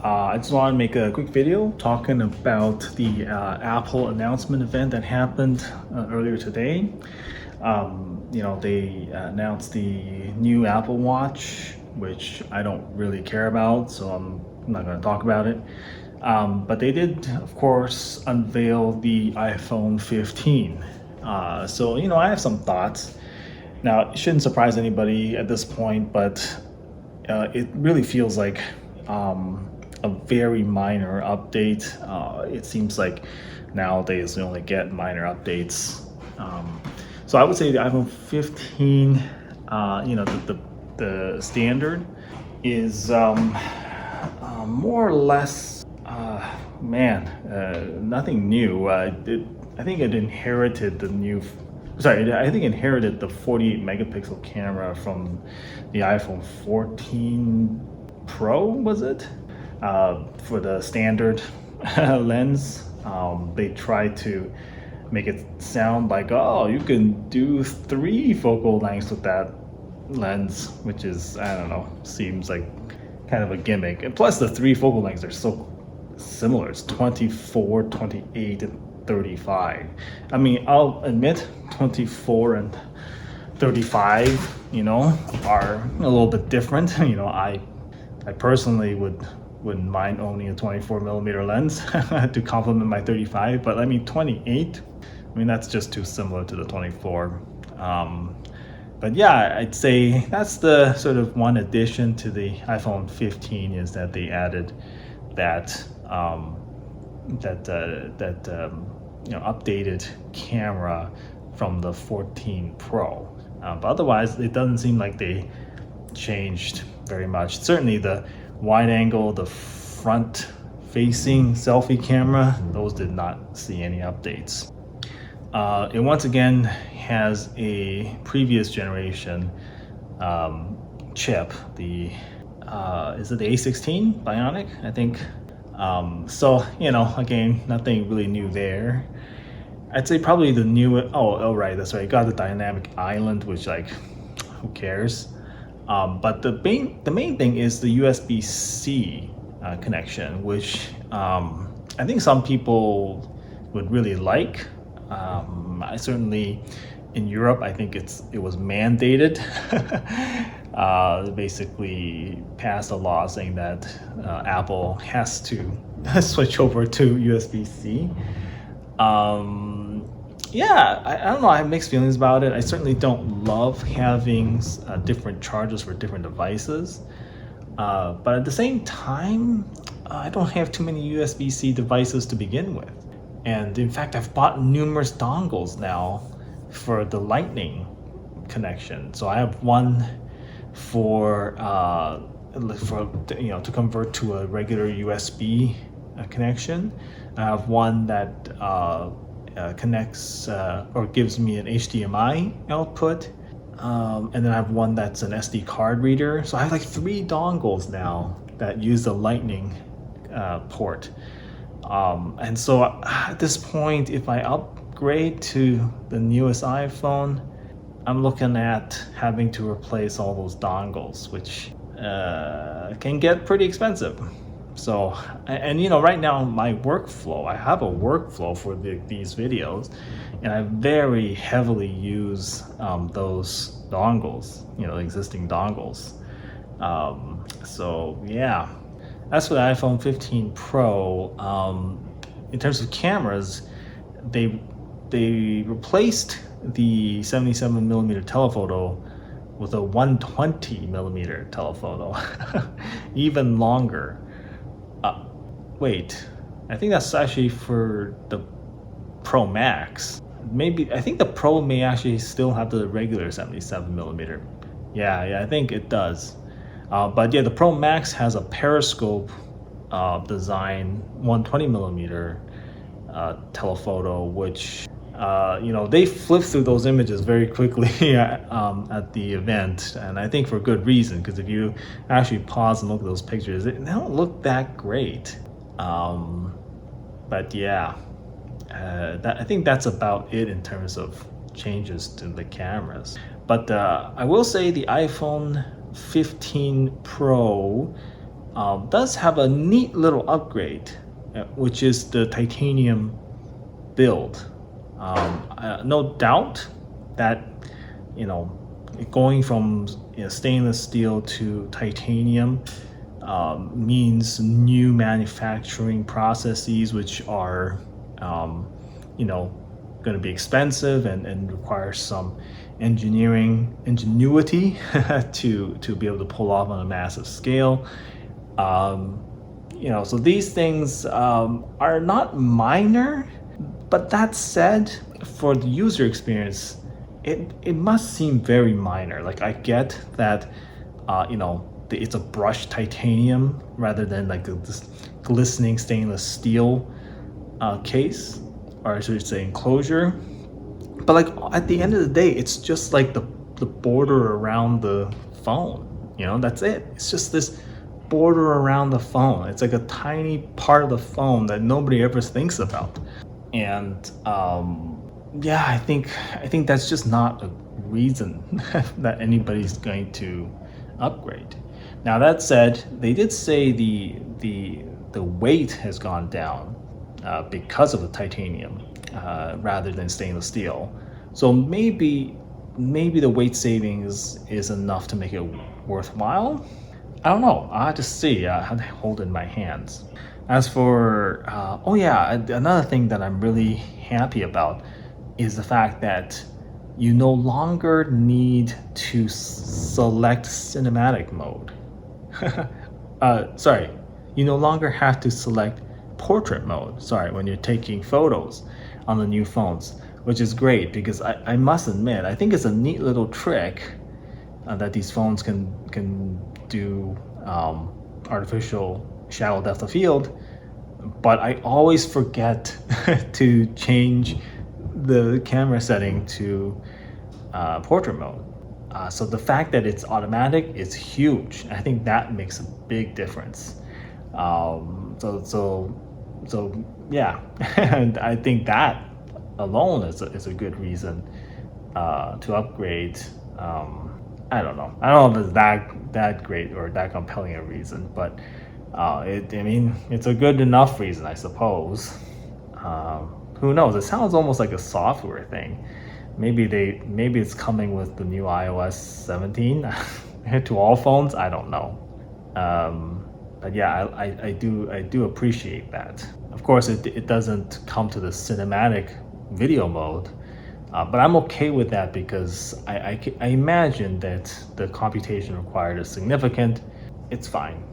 I just want to make a quick video talking about the Apple announcement event that happened earlier today. They announced the new Apple Watch, which I don't really care about, so I'm not going to talk about it. But they did, of course, unveil the iPhone 15. I have some thoughts. Now, it shouldn't surprise anybody at this point, but it really feels like a very minor update. It seems like nowadays we only get minor updates. So I would say the iPhone 15, the standard is more or less, nothing new. I think it inherited inherited the 48 megapixel camera from the iPhone 14 Pro, was it? For the standard lens. They tried to make it sound like, oh, you can do 3 focal lengths with that lens, which is, I don't know, seems like kind of a gimmick. And plus the 3 focal lengths are so similar. It's 24, 28, and 35. I mean, I'll admit 24 and 35, are a little bit different. I personally wouldn't mind owning a 24 millimeter lens to complement my 35, but 28, that's just too similar to the 24. But yeah, I'd say that's the sort of one addition to the iPhone 15 is that they added that updated camera from the 14 Pro. But otherwise, it doesn't seem like they changed very much. Certainly the wide angle, the front facing selfie camera, those did not see any updates. It once again has a previous generation chip, is it the A16 Bionic, I think. Again, nothing really new there. I'd say probably the new, right, that's right, got the dynamic island, which who cares? But the main thing is the USB-C connection, which I think some people would really like. I certainly, in Europe, I think it was mandated. They passed a law saying that Apple has to switch over to USB-C. I don't know. I have mixed feelings about it. I certainly don't love having different chargers for different devices. But at the same time, I don't have too many USB-C devices to begin with. And in fact, I've bought numerous dongles now for the Lightning connection. So I have one to convert to a regular USB connection. I have one that connects or gives me an HDMI output, and then I have one that's an SD card reader. So I have 3 dongles now that use the Lightning port. And so at this point, if I upgrade to the newest iPhone, I'm looking at having to replace all those dongles, which can get pretty expensive. So, right now my workflow, I have a workflow for these videos, and I very heavily use those dongles, existing dongles. As for the iPhone 15 Pro, in terms of cameras, they replaced the 77 millimeter telephoto with a 120 millimeter telephoto, even longer. I think that's actually for the Pro Max. I think the Pro may actually still have the regular 77 millimeter. Yeah, I think it does. But the Pro Max has a periscope design 120 millimeter telephoto, which they flip through those images very quickly at the event, and I think for good reason, because if you actually pause and look at those pictures, they don't look that great. I think that's about it in terms of changes to the cameras. But I will say the iPhone 15 Pro does have a neat little upgrade, which is the titanium build. No doubt that, you know, going from stainless steel to titanium means new manufacturing processes, which are, going to be expensive and require some ingenuity to be able to pull off on a massive scale. So these things are not minor, but that said, for the user experience, it must seem very minor. Like, I get that, it's a brushed titanium rather than like this glistening stainless steel case, or I should say enclosure. But like, at the end of the day, it's just like the border around the phone. That's it. It's just this border around the phone. It's like a tiny part of the phone that nobody ever thinks about. And I think that's just not a reason that anybody's going to upgrade. Now, that said, they did say the weight has gone down because of the titanium rather than stainless steel. So maybe the weight savings is enough to make it worthwhile. I don't know. I'll have to see. I have to hold it in my hands. As for, another thing that I'm really happy about is the fact that you no longer need to select cinematic mode. You no longer have to select portrait mode, when you're taking photos on the new phones, which is great because I must admit, I think it's a neat little trick that these phones can do artificial shallow depth of field, but I always forget to change the camera setting to portrait mode. So the fact that it's automatic is huge. I think that makes a big difference. And I think that alone is a good reason to upgrade. I don't know if it's that great or that compelling a reason, but it's a good enough reason, I suppose. Who knows? It sounds almost like a software thing. Maybe it's coming with the new iOS 17 to all phones. I don't know. But yeah, I do appreciate that. Of course, it doesn't come to the cinematic video mode, but I'm okay with that because I imagine that the computation required is significant. It's fine.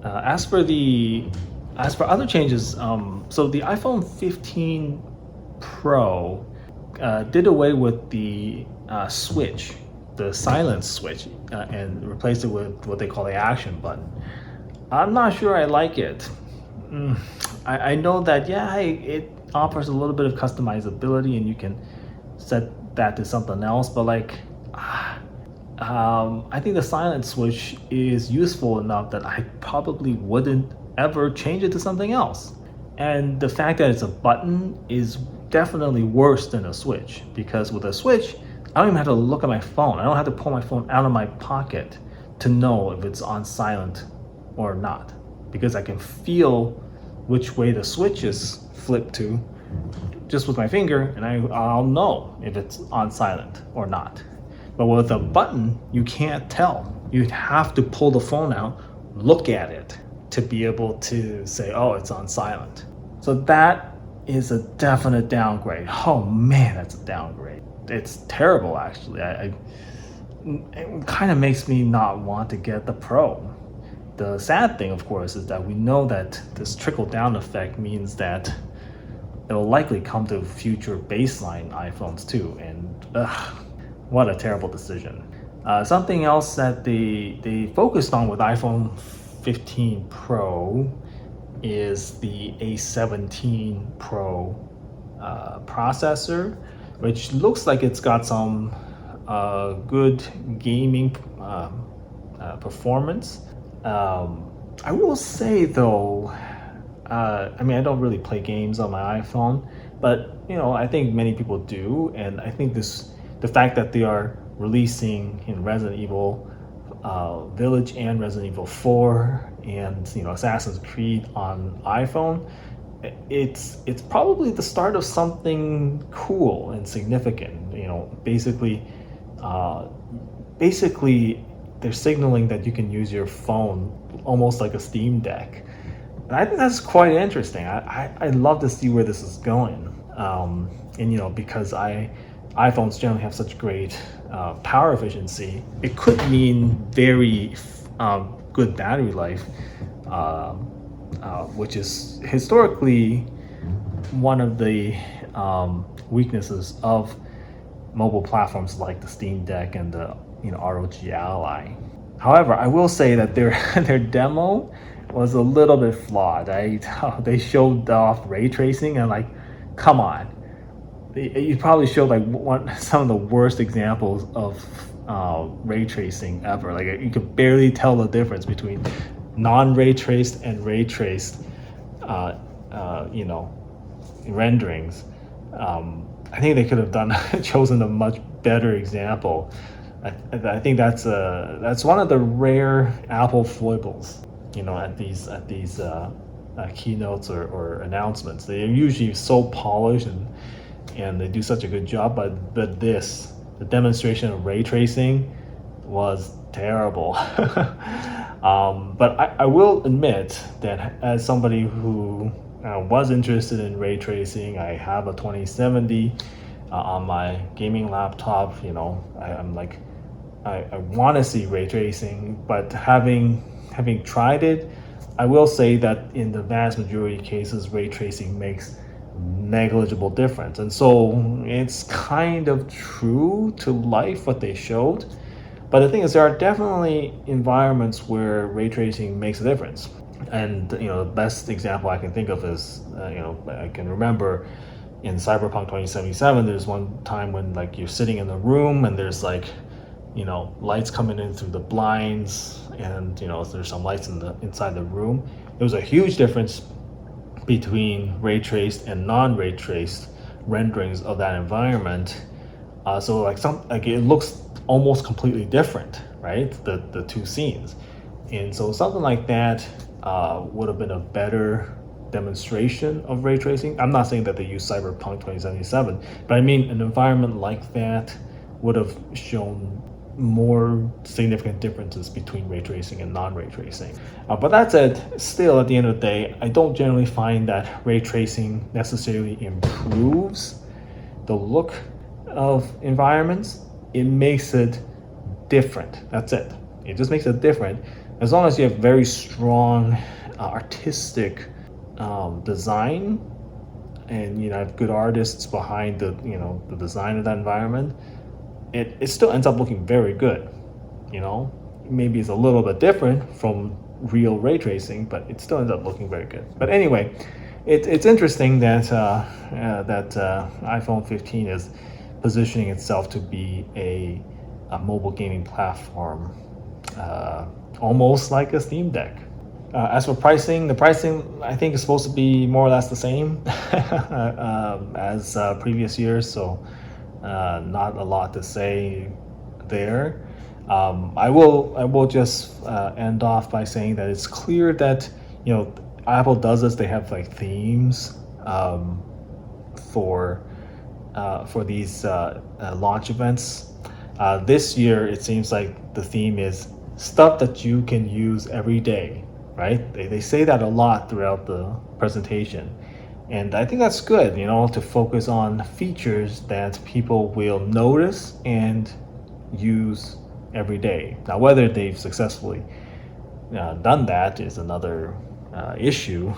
As for other changes, so the iPhone 15 Pro did away with the switch, the silence switch, and replaced it with what they call the action button. I'm not sure I like it. I know that, it offers a little bit of customizability and you can set that to something else, but I think the silent switch is useful enough that I probably wouldn't ever change it to something else. And the fact that it's a button is definitely worse than a switch, because with a switch, I don't even have to look at my phone. I don't have to pull my phone out of my pocket to know if it's on silent or not, because I can feel which way the switch is flipped to just with my finger, and I'll know if it's on silent or not. But with a button, you can't tell. You'd have to pull the phone out, look at it to be able to say, oh, it's on silent. So that is a definite downgrade. Oh man, that's a downgrade. It's terrible, actually. It kind of makes me not want to get the Pro. The sad thing, of course, is that we know that this trickle-down effect means that it'll likely come to future baseline iPhones too, and what a terrible decision. Something else that they focused on with iPhone 15 Pro is the A17 Pro processor, which looks like it's got some good gaming performance. I will say though, I don't really play games on my iPhone, but I think many people do, and I think the fact that they are releasing Resident Evil Village and Resident Evil 4 and Assassin's Creed on iPhone, it's probably the start of something cool and significant. Uh, basically they're signaling that you can use your phone almost like a Steam Deck. And I think that's quite interesting. I'd love to see where this is going. And because iPhones generally have such great power efficiency, it could mean very good battery life, which is historically one of the weaknesses of mobile platforms like the Steam Deck and the ROG Ally. However, I will say that their their demo was a little bit flawed. They showed off ray tracing and like, come on, you probably showed like some of the worst examples of ray tracing ever. Like you could barely tell the difference between non-ray traced and ray traced, renderings. I think they could have chosen a much better example. I think that's one of the rare Apple foibles, at these keynotes or announcements. They're usually so polished and they do such a good job, but the demonstration of ray tracing was terrible. But I will admit that as somebody who was interested in ray tracing, I have a 2070 on my gaming laptop. I want to see ray tracing, but having tried it, I will say that in the vast majority of cases, ray tracing makes negligible difference. And so it's kind of true to life what they showed. But the thing is, there are definitely environments where ray tracing makes a difference. And the best example I can think of is, I can remember in Cyberpunk 2077, there's one time when like you're sitting in a room and there's like, lights coming in through the blinds, and there's some lights inside the room. There was a huge difference between ray traced and non-ray traced renderings of that environment. So it looks almost completely different, right? The two scenes. And so something like that would have been a better demonstration of ray tracing. I'm not saying that they use Cyberpunk 2077, but I mean an environment like that would have shown more significant differences between ray tracing and non-ray tracing. But that said, still at the end of the day, I don't generally find that ray tracing necessarily improves the look of environments. It makes it different. That's it. It just makes it different. As long as you have very strong artistic design, and have good artists behind the design of that environment, it still ends up looking very good. Maybe it's a little bit different from real ray tracing, but it still ends up looking very good. But anyway, it's interesting that iPhone 15 is positioning itself to be a mobile gaming platform, almost like a Steam Deck. As for pricing, the pricing I think is supposed to be more or less the same as previous years, so not a lot to say there. I will just end off by saying that it's clear that Apple does this. They have like themes for these launch events. This year, it seems like the theme is stuff that you can use every day, right? They say that a lot throughout the presentation. And I think that's good, to focus on features that people will notice and use every day. Now, whether they've successfully done that is another issue.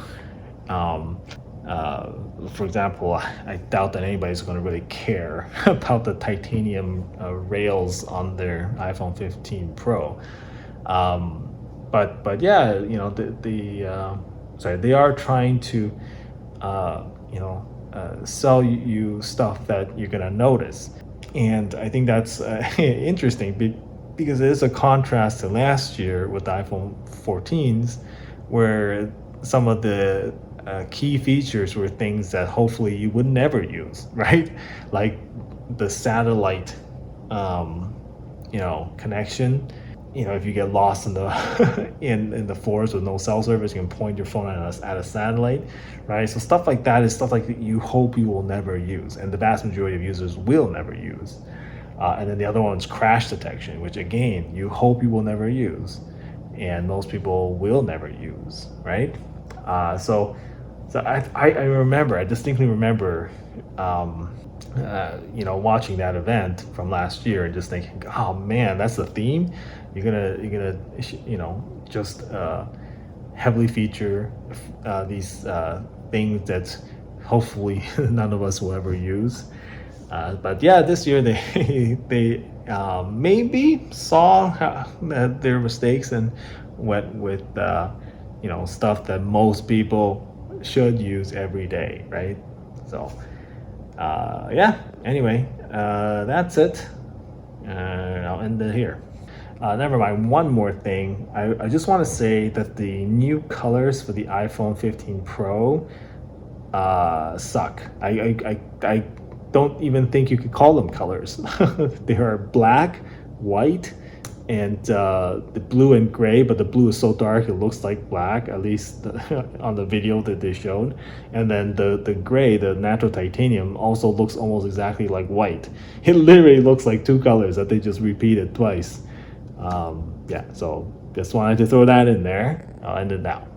For example, I doubt that anybody's going to really care about the titanium rails on their iPhone 15 Pro. But yeah, they are trying to sell you stuff that you're gonna notice, and I think that's interesting because it is a contrast to last year with the iPhone 14s, where some of the key features were things that hopefully you would never use, right? Like the satellite, connection. if you get lost in the in the forest with no cell service, you can point your phone at a satellite, right? So stuff like that is stuff like that you hope you will never use, and the vast majority of users will never use. And then the other one is crash detection, which again you hope you will never use, and most people will never use, right? I distinctly remember, watching that event from last year and just thinking, oh man, that's the theme. You're gonna, just heavily feature these things that hopefully none of us will ever use. But yeah, this year they maybe saw their mistakes and went with stuff that most people should use every day, right? So yeah. Anyway, that's it. I'll end it here. Never mind. One more thing. I just want to say that the new colors for the iPhone 15 Pro suck. I don't even think you could call them colors. They are black, white, and the blue and gray, but the blue is so dark it looks like black, at least on the video that they showed. And then the gray, the natural titanium, also looks almost exactly like white. It literally looks like two colors that they just repeated twice. Yeah, so just wanted to throw that in there. I'll end it now.